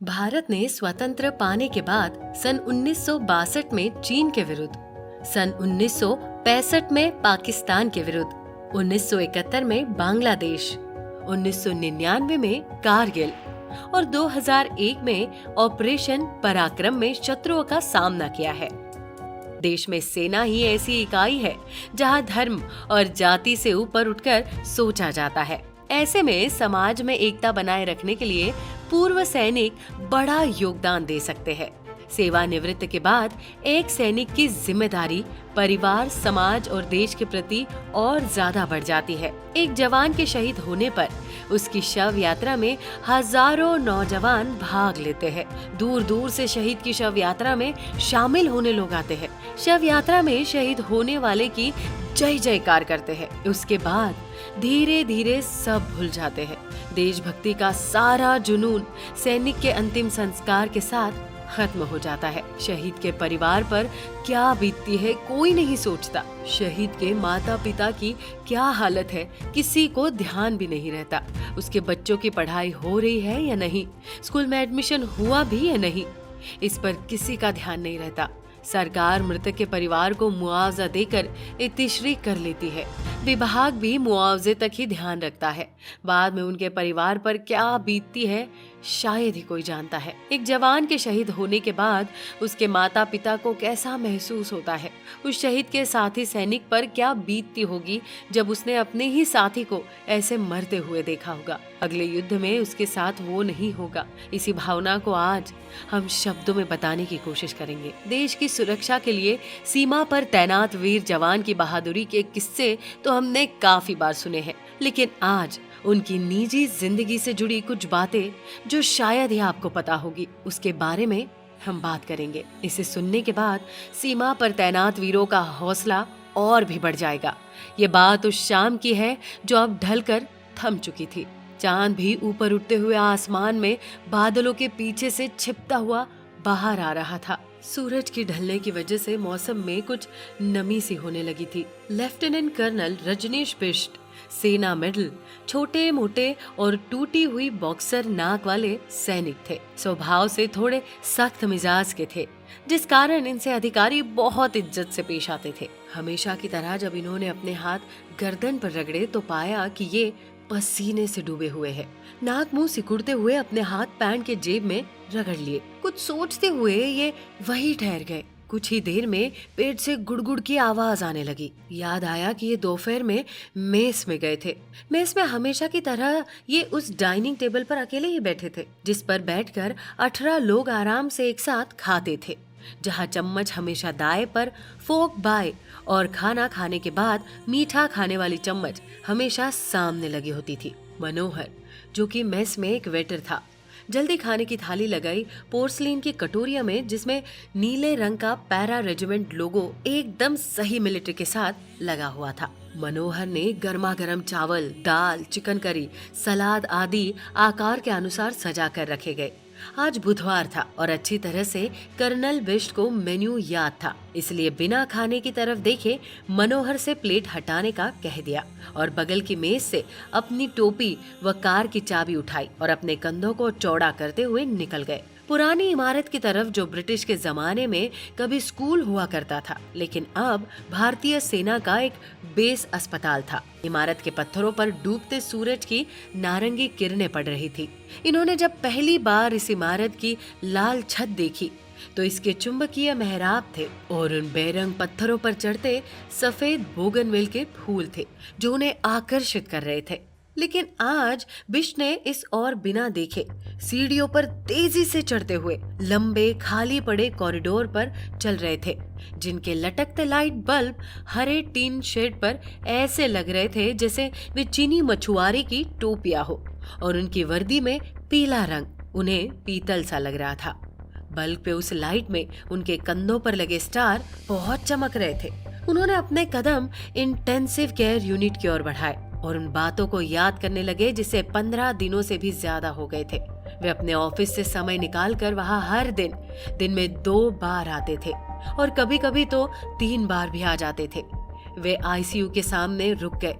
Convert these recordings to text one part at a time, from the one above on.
भारत ने स्वतंत्र पाने के बाद सन 1962 में चीन के विरुद्ध, सन 1965 में पाकिस्तान के विरुद्ध, 1971 में बांग्लादेश, 1999 में कारगिल और 2001 में ऑपरेशन पराक्रम में शत्रुओं का सामना किया है। देश में सेना ही ऐसी इकाई है जहां धर्म और जाति से ऊपर उठकर सोचा जाता है। ऐसे में समाज में एकता बनाए रखने के लिए पूर्व सैनिक बड़ा योगदान दे सकते हैं। सेवानिवृत्त के बाद एक सैनिक की जिम्मेदारी परिवार, समाज और देश के प्रति और ज्यादा बढ़ जाती है। एक जवान के शहीद होने पर उसकी शव यात्रा में हजारों नौजवान भाग लेते हैं। दूर दूर से शहीद की शव यात्रा में शामिल होने लोग आते हैं। शव यात्रा में शहीद होने वाले की जय जयकार करते हैं। उसके बाद धीरे धीरे सब भूल जाते हैं। देशभक्ति का सारा जुनून सैनिक के अंतिम संस्कार के साथ खत्म हो जाता है। शहीद के परिवार पर क्या बीतती है कोई नहीं सोचता। शहीद के माता पिता की क्या हालत है किसी को ध्यान भी नहीं रहता। उसके बच्चों की पढ़ाई हो रही है या नहीं, स्कूल में एडमिशन हुआ भी या नहीं, इस पर किसी का ध्यान नहीं रहता। सरकार मृतक के परिवार को मुआवजा देकर इतिश्री कर लेती है। विभाग भी मुआवजे तक ही ध्यान रखता है। बाद में उनके परिवार पर क्या बीतती है शायद ही कोई जानता है। एक जवान के शहीद होने के बाद उसके माता पिता को कैसा महसूस होता है, उस शहीद के साथी सैनिक पर क्या बीतती होगी जब उसने अपने ही साथी को ऐसे मरते हुए देखा होगा। अगले युद्ध में उसके साथ वो नहीं होगा। इसी भावना को आज हम शब्दों में बताने की कोशिश करेंगे। देश की सुरक्षा के लिए सीमा पर तैनात वीर जवान की बहादुरी के किस्से तो हमने काफी बार सुने हैं, लेकिन आज उनकी निजी जिंदगी से जुड़ी कुछ बातें जो शायद ही आपको पता होगी, उसके बारे में हम बात करेंगे। इसे सुनने के बाद सीमा पर तैनात वीरों का हौसला और भी बढ़ जाएगा। ये बात उस शाम की है जो अब ढलकर थम चुकी थी। चांद भी ऊपर उठते हुए आसमान में बादलों के पीछे से छिपता हुआ बाहर आ रहा था। सूरज की ढलने की वजह से मौसम में कुछ नमी सी होने लगी थी। लेफ्टिनेंट कर्नल रजनीश बिष्ट सेना मेडल, छोटे मोटे और टूटी हुई बॉक्सर नाक वाले सैनिक थे। स्वभाव से थोड़े सख्त मिजाज के थे, जिस कारण इनसे अधिकारी बहुत इज्जत से पेश आते थे। हमेशा की तरह जब इन्होंने अपने हाथ गर्दन पर रगड़े तो पाया कि ये पसीने से डूबे हुए हैं। नाक मुंह सिकुड़ते हुए अपने हाथ पैंट के जेब में रगड़ लिए। कुछ सोचते हुए ये वहीं ठहर गए। कुछ ही देर में पेट से गुड़गुड़ की आवाज आने लगी। याद आया कि ये दोपहर में मेस में गए थे। मेस में हमेशा की तरह ये उस डाइनिंग टेबल पर अकेले ही बैठे थे, जिस पर बैठकर 18 लोग आराम से एक साथ खाते थे, जहाँ चम्मच हमेशा दाएं पर, फोक बाएं और खाना खाने के बाद मीठा खाने वाली चम्मच हमेशा सामने लगी होती थी। मनोहर, जो कि मेस में एक वेटर था, जल्दी खाने की थाली लगाई पोर्सलिन की कटोरिया में, जिसमें नीले रंग का पैरा रेजिमेंट लोगो एकदम सही मिलिट्री के साथ लगा हुआ था। मनोहर ने गर्मा गर्म चावल, दाल, चिकन करी, सलाद आदि आकार के अनुसार सजा कर रखे गए। आज बुधवार था और अच्छी तरह से कर्नल बिष्ट को मेन्यू याद था, इसलिए बिना खाने की तरफ देखे मनोहर से प्लेट हटाने का कह दिया और बगल की मेज से अपनी टोपी व कार की चाबी उठाई और अपने कंधों को चौड़ा करते हुए निकल गए। पुरानी इमारत की तरफ, जो ब्रिटिश के जमाने में कभी स्कूल हुआ करता था, लेकिन अब भारतीय सेना का एक बेस अस्पताल था। इमारत के पत्थरों पर डूबते सूरज की नारंगी किरणें पड़ रही थी। इन्होंने जब पहली बार इस इमारत की लाल छत देखी तो इसके चुंबकीय मेहराब थे और उन बेरंग पत्थरों पर चढ़ते सफेद बोगनवेल के फूल थे जो उन्हें आकर्षित कर रहे थे। लेकिन आज बिष्ट ने इस और बिना देखे सीढ़ियों पर तेजी से चढ़ते हुए लंबे खाली पड़े कॉरिडोर पर चल रहे थे, जिनके लटकते लाइट बल्ब हरे टीन शेड पर ऐसे लग रहे थे जैसे वे चीनी मछुआरे की टोपियां हो, और उनकी वर्दी में पीला रंग उन्हें पीतल सा लग रहा था। बल्ब पे उस लाइट में उनके कंधों पर लगे स्टार बहुत चमक रहे थे। उन्होंने अपने कदम इंटेंसिव केयर यूनिट की ओर बढ़ाए और उन बातों को याद करने लगे जिसे 15 दिनों से भी ज्यादा हो गए थे। वे अपने ऑफिस से समय निकालकर वहां हर दिन में 2 बार आते थे और कभी कभी तो 3 बार भी आ जाते थे। वे आईसीयू के सामने रुक गए,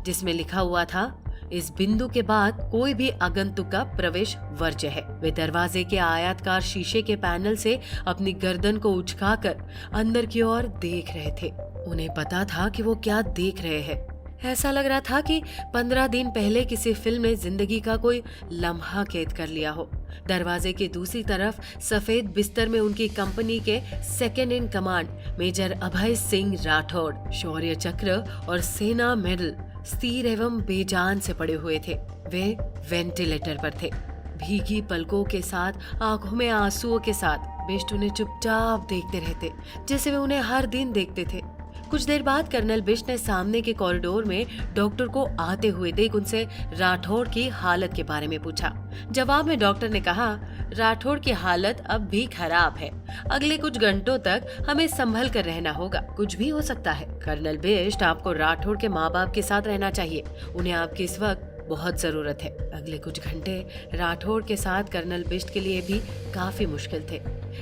जिसमें लिखा हुआ था इस बिंदु के बाद कोई भी आगंतुक का प्रवेश वर्ज्य है। वे दरवाजे के आयताकार शीशे के पैनल से अपनी गर्दन को उचकाकर अंदर की ओर देख रहे थे। उन्हें पता था कि वो क्या देख रहे हैं। ऐसा लग रहा था कि 15 दिन पहले किसी फिल्म ने जिंदगी का कोई लम्हा कैद कर लिया हो। दरवाजे की दूसरी तरफ सफेद बिस्तर में उनकी कंपनी के second in command major Abhay Singh Rathore शौर्य चक्र और सेना मेडल स्थिर एवं बेजान से पड़े हुए थे। वे वेंटिलेटर पर थे। भीगी पलकों के साथ, आंखों में आंसुओं के साथ बिष्ट उन्हें चुपचाप देखते रहते, जैसे वे उन्हें हर दिन देखते थे। कुछ देर बाद कर्नल बिष्ट ने सामने के कॉरिडोर में डॉक्टर को आते हुए देख उनसे राठौड़ की हालत के बारे में पूछा। जवाब में डॉक्टर ने कहा, राठौड़ की हालत अब भी खराब है। अगले कुछ घंटों तक हमें संभल कर रहना होगा। कुछ भी हो सकता है। कर्नल बिष्ट, आपको राठौड़ के माँ बाप के साथ रहना चाहिए। उन्हें आपकी इस वक्त बहुत जरूरत है। अगले कुछ घंटे राठौड़ के साथ कर्नल बिष्ट के लिए भी काफी मुश्किल थे।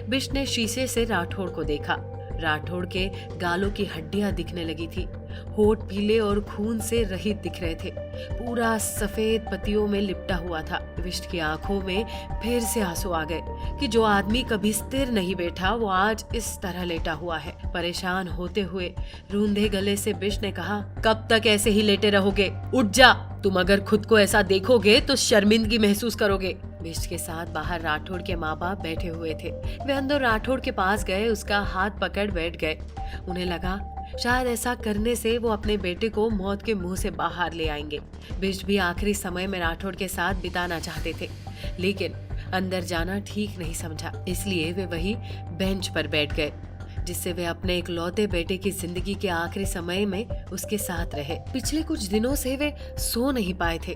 बिष्ट ने शीशे से राठौड़ को देखा। राठौड़ के गालों की हड्डियां दिखने लगी थी। होठ पीले और खून से रहित दिख रहे थे। पूरा सफेद पत्तियों में लिपटा हुआ था। बिष्ट की आंखों में फिर से आंसू आ गए कि जो आदमी कभी स्थिर नहीं बैठा वो आज इस तरह लेटा हुआ है। परेशान होते हुए रूंधे गले से बिष्ट ने कहा, कब तक ऐसे ही लेटे रहोगे? उठ जा। तुम अगर खुद को ऐसा देखोगे तो शर्मिंदगी महसूस करोगे। बिष्ट के साथ बाहर राठौड़ के माँ बाप बैठे हुए थे। वे अंदर राठौड़ के पास गए, उसका हाथ पकड़ बैठ गए। उन्हें लगा शायद ऐसा करने से वो अपने बेटे को मौत के मुंह से बाहर ले आएंगे। बिष्ट भी आखिरी समय में राठौड़ के साथ बिताना चाहते थे, लेकिन अंदर जाना ठीक नहीं समझा। इसलिए वे वही बेंच पर बैठ गए, जिससे वे अपने इकलौते बेटे की जिंदगी के आखिरी समय में उसके साथ रहे। पिछले कुछ दिनों से वे सो नहीं पाए थे।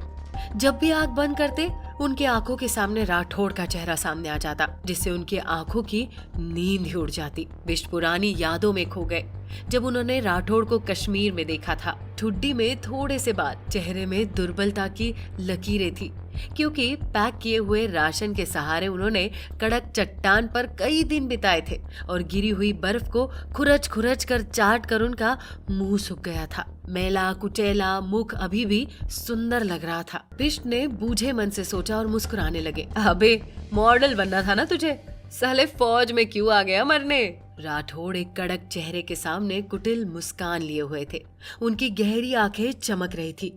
जब भी आंख बंद करते, उनकी आंखों के सामने राठौड़ का चेहरा सामने आ जाता, जिससे उनकी आंखों की नींद ही उड़ जाती। बिष्ट पुरानी यादों में खो गए, जब उन्होंने राठौड़ को कश्मीर में देखा था। ठुड्डी में थोड़े से बाद चेहरे में दुर्बलता की लकीरें थी, क्योंकि पैक किए हुए राशन के सहारे उन्होंने कड़क चट्टान पर कई दिन बिताए थे और गिरी हुई बर्फ को खुरच खुरच कर चाट कर उनका मुंह सूख गया था। मैला कुचैला मुख अभी भी सुंदर लग रहा था। बिष्ट ने बूझे मन से सोचा और मुस्कुराने लगे। अबे, मॉडल बनना था ना तुझे, साले फौज में क्यों आ गया मरने? राठौड़ एक कड़क चेहरे के सामने कुटिल मुस्कान लिए हुए थे। उनकी गहरी आंखें चमक रही थी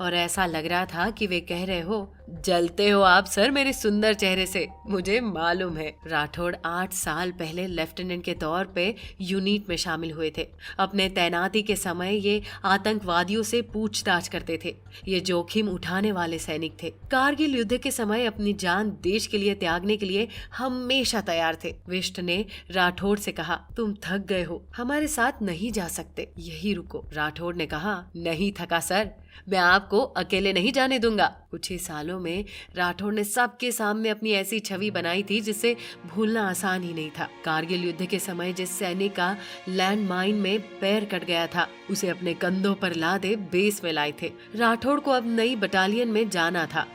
और ऐसा लग रहा था कि वे कह रहे हो, जलते हो आप सर मेरे सुंदर चेहरे से, मुझे मालूम है। राठौड़ 8 साल पहले लेफ्टिनेंट के तौर पे यूनिट में शामिल हुए थे। अपने तैनाती के समय ये आतंकवादियों से पूछताछ करते थे। ये जोखिम उठाने वाले सैनिक थे। कारगिल युद्ध के समय अपनी जान देश के लिए त्यागने के लिए हमेशा तैयार थे। बिष्ट ने राठौड़ से कहा, तुम थक गए हो, हमारे साथ नहीं जा सकते, यही रुको। राठौड़ ने कहा, नहीं थका सर, मैं आपको अकेले नहीं जाने दूंगा। कुछ ही सालों में राठौड़ ने सबके सामने अपनी ऐसी छवि बनाई थी जिसे भूलना आसान ही नहीं था। कारगिल युद्ध के समय जिस सैनिक का लैंड माइन में पैर कट गया था, उसे अपने कंधों पर लादे बेस में लाए थे। राठौड़ को अब नई बटालियन में जाना था,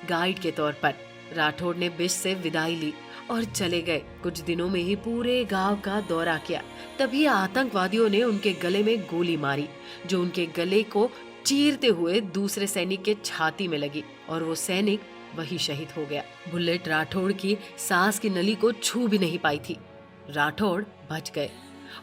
गाइड के तौर पर। राठौड़ ने बिष्ट से विदाई ली और चले गए। कुछ दिनों में ही पूरे गांव का दौरा किया। तभी आतंकवादियों ने उनके गले में गोली मारी, जो उनके गले को चीरते हुए दूसरे सैनिक के छाती में लगी और वो सैनिक वही शहीद हो गया। बुलेट राठौड़ की सांस की नली को छू भी नहीं पाई थी। राठौड़ बच गए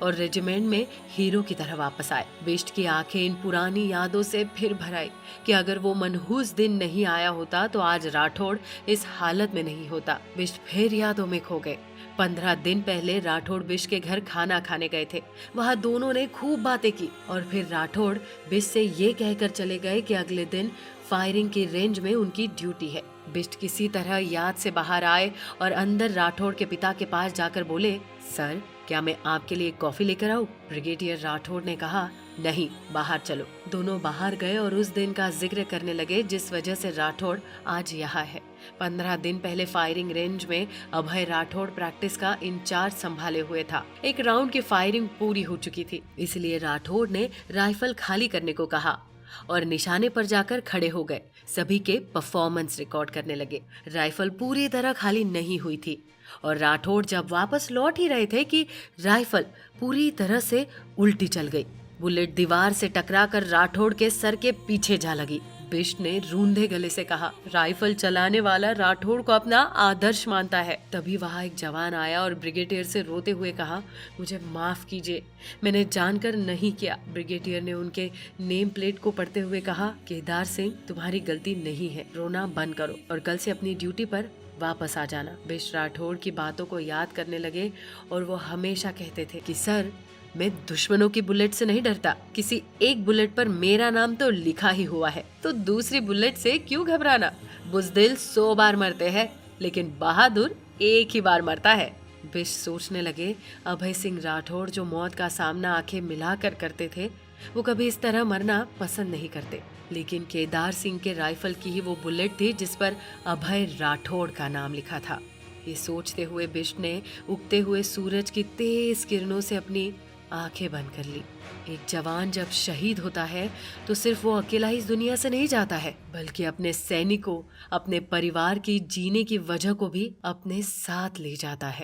और रेजिमेंट में हीरो की तरह वापस आए। बिष्ट की आंखें इन पुरानी यादों से फिर भर आई कि अगर वो मनहूस दिन नहीं आया होता तो आज राठौड़ इस हालत में नहीं होता। बिष्ट फिर यादों में खो गए। 15 दिन पहले राठौड़ बिष्ट के घर खाना खाने गए थे। वहाँ दोनों ने खूब बातें की और फिर राठौड़ बिष्ट से ये कहकर चले गए कि अगले दिन फायरिंग की रेंज में उनकी ड्यूटी है। बिष्ट किसी तरह याद से बाहर आए और अंदर राठौड़ के पिता के पास जाकर बोले, सर क्या मैं आपके लिए कॉफी लेकर आऊं? ब्रिगेडियर राठौड़ ने कहा, नहीं, बाहर चलो। दोनों बाहर गए और उस दिन का जिक्र करने लगे जिस वजह से राठौड़ आज यहाँ है। 15 दिन पहले फायरिंग रेंज में अभय राठौड़ प्रैक्टिस का इंचार्ज संभाले हुए था। एक राउंड की फायरिंग पूरी हो चुकी थी, इसलिए राठौड़ ने राइफल खाली करने को कहा और निशाने पर जाकर खड़े हो गए। सभी के परफॉर्मेंस रिकॉर्ड करने लगे। राइफल पूरी तरह खाली नहीं हुई थी और राठौड़ जब वापस लौट ही रहे थे कि राइफल पूरी तरह से उल्टी चल गई। बुलेट दीवार से टकराकर राठौड़ के सर के पीछे जा लगी। बिष्ट ने रूंधे गले से कहा। राइफल चलाने वाला राठौड़ को अपना आदर्श मानता है। तभी वहाँ एक जवान आया और ब्रिगेडियर से रोते हुए कहा, मुझे माफ कीजिए, मैंने जानकर नहीं किया। ब्रिगेडियर ने उनके नेम प्लेट को पढ़ते हुए कहा, केदार सिंह, तुम्हारी गलती नहीं है, रोना बंद करो और कल से अपनी ड्यूटी पर वापस आ जाना। बिष्ट राठौड़ की बातों को याद करने लगे और वो हमेशा कहते थे कि सर, मैं दुश्मनों की बुलेट से नहीं डरता, किसी एक बुलेट पर मेरा नाम तो लिखा ही हुआ है, तो दूसरी बुलेट से क्यों घबराना। बुज़दिल 100 बार मरते हैं, लेकिन बहादुर एक ही बार मरता है। बिष्ट सोचने लगे, अभय सिंह राठौड़ जो मौत का सामना आंखें मिलाकर करते थे, वो कभी इस तरह मरना पसंद नहीं करते। लेकिन केदार सिंह के राइफल की ही वो बुलेट थी जिस पर अभय राठौड़ का नाम लिखा था। ये सोचते हुए बिष्ट ने उगते हुए सूरज की तेज किरणों से अपनी आंखें बंद कर ली। एक जवान जब शहीद होता है तो सिर्फ वो अकेला ही इस दुनिया से नहीं जाता है, बल्कि अपने सैनिकों, अपने परिवार की जीने की वजह को भी अपने साथ ले जाता है।